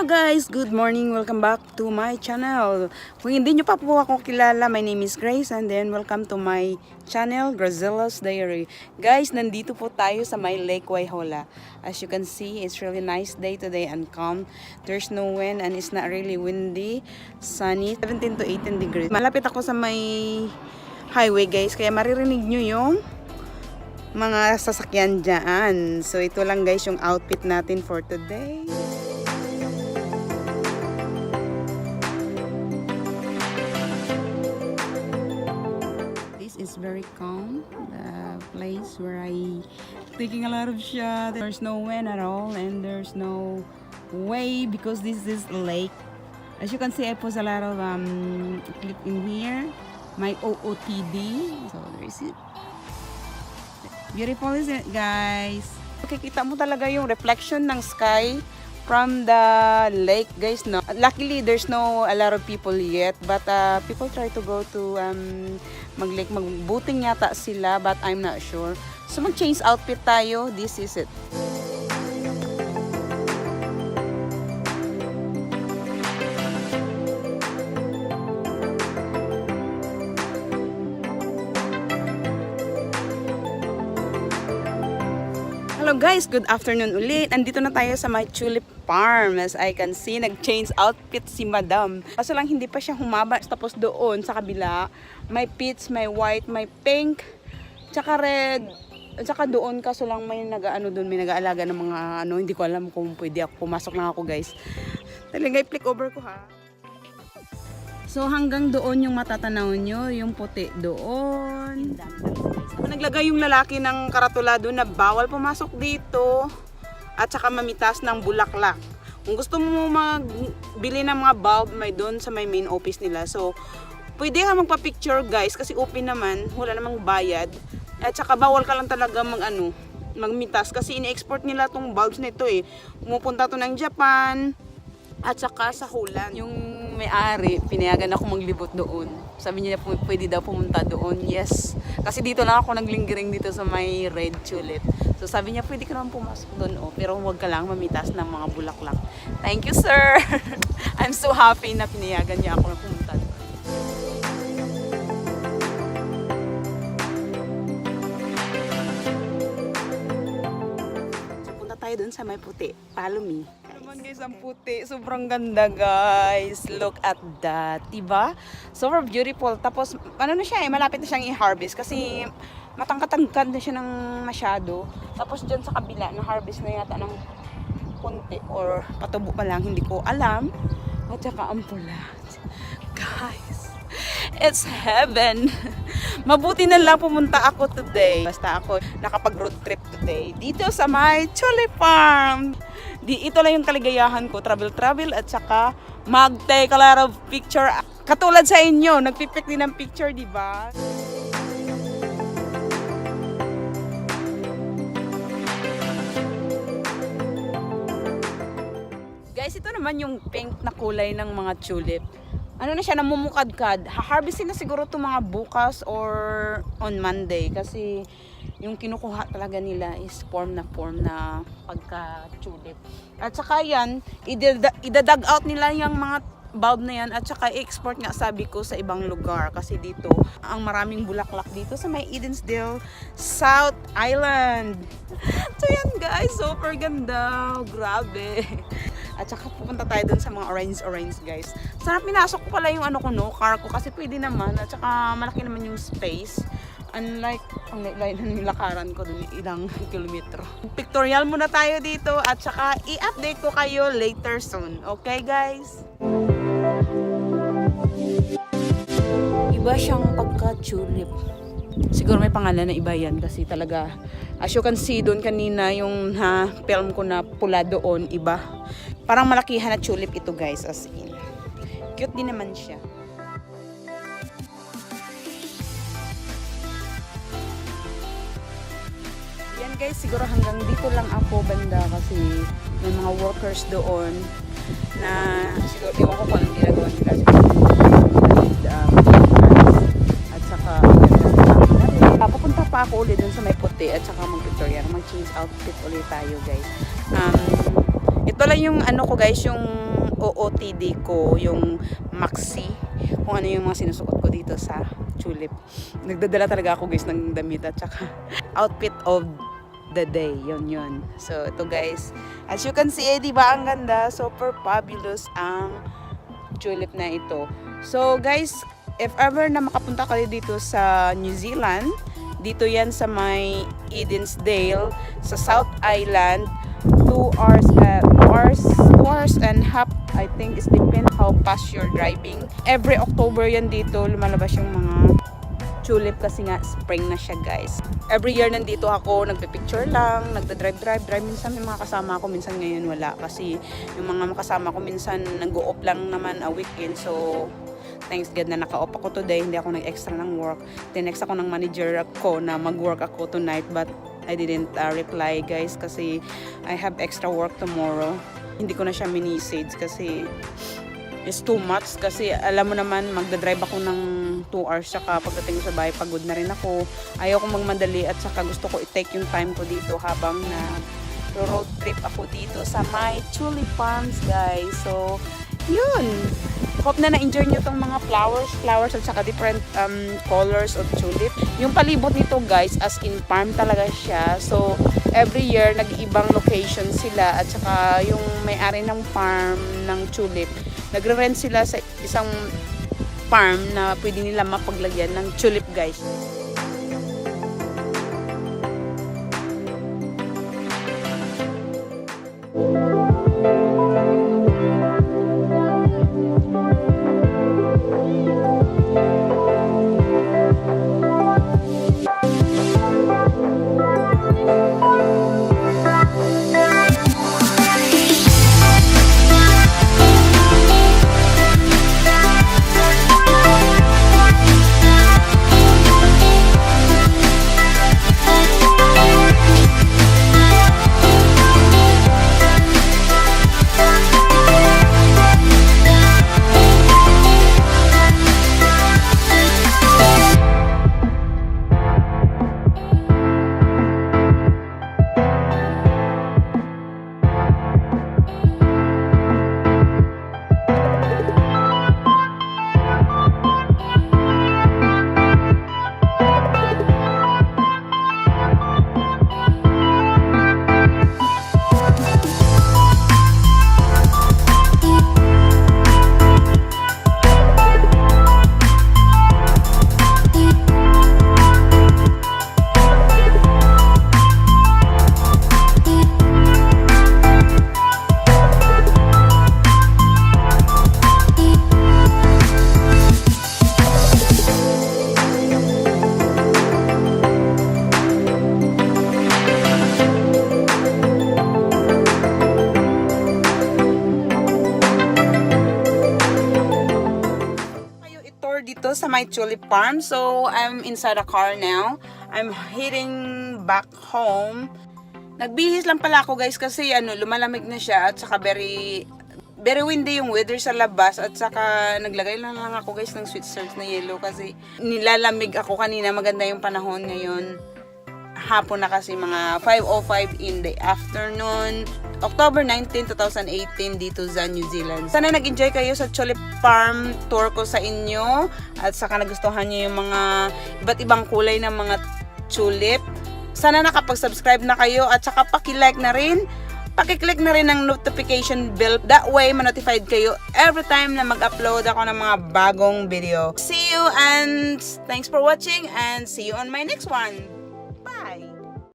guys! Good morning! Welcome back to my channel. Kung hindi nyo pa po ako kilala, my name is Grace and then welcome to my channel, Grazilla's Diary. Guys, nandito po tayo sa may Lake Waihola. As you can see, it's really nice day today and calm. There's no wind and it's not really windy, sunny, 17 to 18 degrees. Malapit ako sa may highway guys, kaya maririnig nyo yung mga sasakyan dyan. So ito lang guys yung outfit natin for today. It's very calm, the place where I taking a lot of shots. There's no wind at all and there's no wave because this is a lake. As you can see, I post a lot of clip in here, my OOTD. So there is it. Beautiful, isn't it, guys? Kita mo talaga yung reflection ng sky from the lake, guys. No, luckily there's no a lot of people yet, but people try to go to mag-lake, mag-boating yata sila, but I'm not sure. So mag-change outfit tayo. This is it. Hello guys, good afternoon ulit. Andito na tayo sa my tulip farm. As I can see, nag-change outfit si madam. Kaso lang hindi pa siya humaba. Tapos doon sa kabila, may peach, may white, may pink, tsaka red. Tsaka doon, kaso lang may nag-ano doon, may nag-aalaga ng mga ano, hindi ko alam kung pwede ako. Pumasok lang ako guys. Talaga i-flick over ko ha. So hanggang doon yung matatanaw nyo, yung puti doon. Naglagay yung lalaki ng karatulado na bawal pumasok dito at saka mamitas ng bulaklak. Kung gusto mo magbili ng mga bulb, may doon sa may main office nila. So pwede ka magpa-picture guys kasi open naman, wala namang bayad. At saka bawal ka lang talaga magmitas kasi ini-export nila tong bulbs nito eh. Pumupunta to ng Japan at saka sa Holland. Yung may-ari, pinayagan ako maglibot doon. Sabi niya pwede daw pumunta doon. Yes. Kasi dito lang ako naglinggiring dito sa may red tulip. So sabi niya pwede ka naman pumasok doon. Oh. Pero huwag ka lang mamitas ng mga bulaklak. Thank you sir. I'm so happy na pinayagan niya ako na pumunta doon. So punta tayo doon sa may puti. Follow me. Guys, ang puti. Sobrang ganda, guys. Look at that. Diba? Super beautiful. Tapos, ano na siya eh, malapit na siyang i-harvest kasi matangkad-tangkad na siya ng masyado. Tapos, dyan sa kabila, na-harvest na yata ng konti or patubo pa lang, hindi ko alam. At saka ang pula. Guys, it's heaven. Mabuti na lang pumunta ako today. Basta ako nakapag-road trip today. Dito sa my tulip farm. Ito lang yung kaligayahan ko, travel at saka mag-take a lot of picture. Katulad sa inyo, nagpipik din ng picture, di ba? Guys, ito naman yung pink na kulay ng mga tulip. Ano na siya, namumukadkad. Ha-harvestin na siguro itong mga bukas or on Monday kasi yung kinukuha talaga nila is form na pagka-tulip. At saka yan, idadag out nila yung mga bulb na yan at saka i-export nga sabi ko sa ibang lugar kasi dito, ang maraming bulaklak dito sa may Edensdale, South Island. So yan guys, super ganda. Grabe. At saka pupunta tayo dun sa mga orange guys. Sarap pinasok ko pala yung car ko kasi pwede naman. At saka malaki naman yung space. Unlike ang lain ng lakaran ko dun ilang kilometro. Pictorial muna tayo dito at saka i-update ko kayo later soon. Okay guys? Iba siyang pagka-tulip. Siguro may pangalan na iba yan kasi talaga as you can see doon kanina yung film ko na pula doon, iba. Parang malakihan na tulip ito guys, as in. Cute din naman siya. Yan guys, siguro hanggang dito lang ako banda kasi may mga workers doon na siguro iwan ko kung anong ginagawa nila. At saka papunta pa ako ulit dun sa may puti at saka mag-tutorial. Mag-change outfit ulit tayo guys. Ito lang yung ano ko guys, yung OOTD ko, yung Maxi, kung ano yung mga sinusuot ko dito sa Tulip. Nagdadala talaga ako guys ng damit at saka outfit of the day, yun. So ito guys, as you can see, di ba ang ganda, super fabulous ang Tulip na ito. So guys, if ever na makapunta kayo dito sa New Zealand, dito yan sa may Edensdale, sa South Island, 2 hours and half, I think, is depend how fast you're driving. Every October yan dito, lumalabas yung mga tulip kasi nga spring na siya guys. Every year nandito ako, nagpe-picture lang, nagda-drive. Minsan may mga kasama ako, minsan ngayon wala. Kasi yung mga kasama ko minsan nag-o-off lang naman a weekend. So, thanks God na naka-off ako today, hindi ako nag-extra ng work. Tinext ako ng manager ko na mag-work ako tonight, but I didn't reply guys kasi I have extra work tomorrow. Hindi ko na siya mini-message kasi it's too much. Kasi alam mo naman, magdadrive ako ng 2 hours, saka pagdating ko sa bahay, pagod na rin ako. Ayaw kong magmadali at saka gusto ko i-take yung time ko dito habang na road trip ako dito sa my Tulip Farms guys. So, yun. Hope na na-enjoy nyo itong mga flowers at saka different colors of tulip. Yung palibot nito guys, as in farm talaga siya. So, every year, nag-iibang location sila at saka yung may-ari ng farm ng tulip, nagre-rent sila sa isang farm na pwede nila mapaglagyan ng tulip guys. Dito sa my Tulip Farm. So, I'm inside the car now. I'm heading back home. Nagbihis lang pala ako guys kasi lumalamig na siya at saka very windy yung weather sa labas at saka naglagay lang ako guys ng sweatshirts na yellow kasi nilalamig ako kanina. Maganda yung panahon ngayon. Hapon na kasi mga 5:05 in the afternoon. October 19, 2018 dito sa New Zealand. Sana nag-enjoy kayo sa Tulip Farm tour ko sa inyo at saka nagustuhan niyo yung mga iba't ibang kulay ng mga tulip. Sana nakapag-subscribe na kayo at saka paki-like na rin. Paki-click na rin ang notification bell. That way, ma-notified kayo every time na mag-upload ako ng mga bagong video. See you and thanks for watching and see you on my next one. Bye!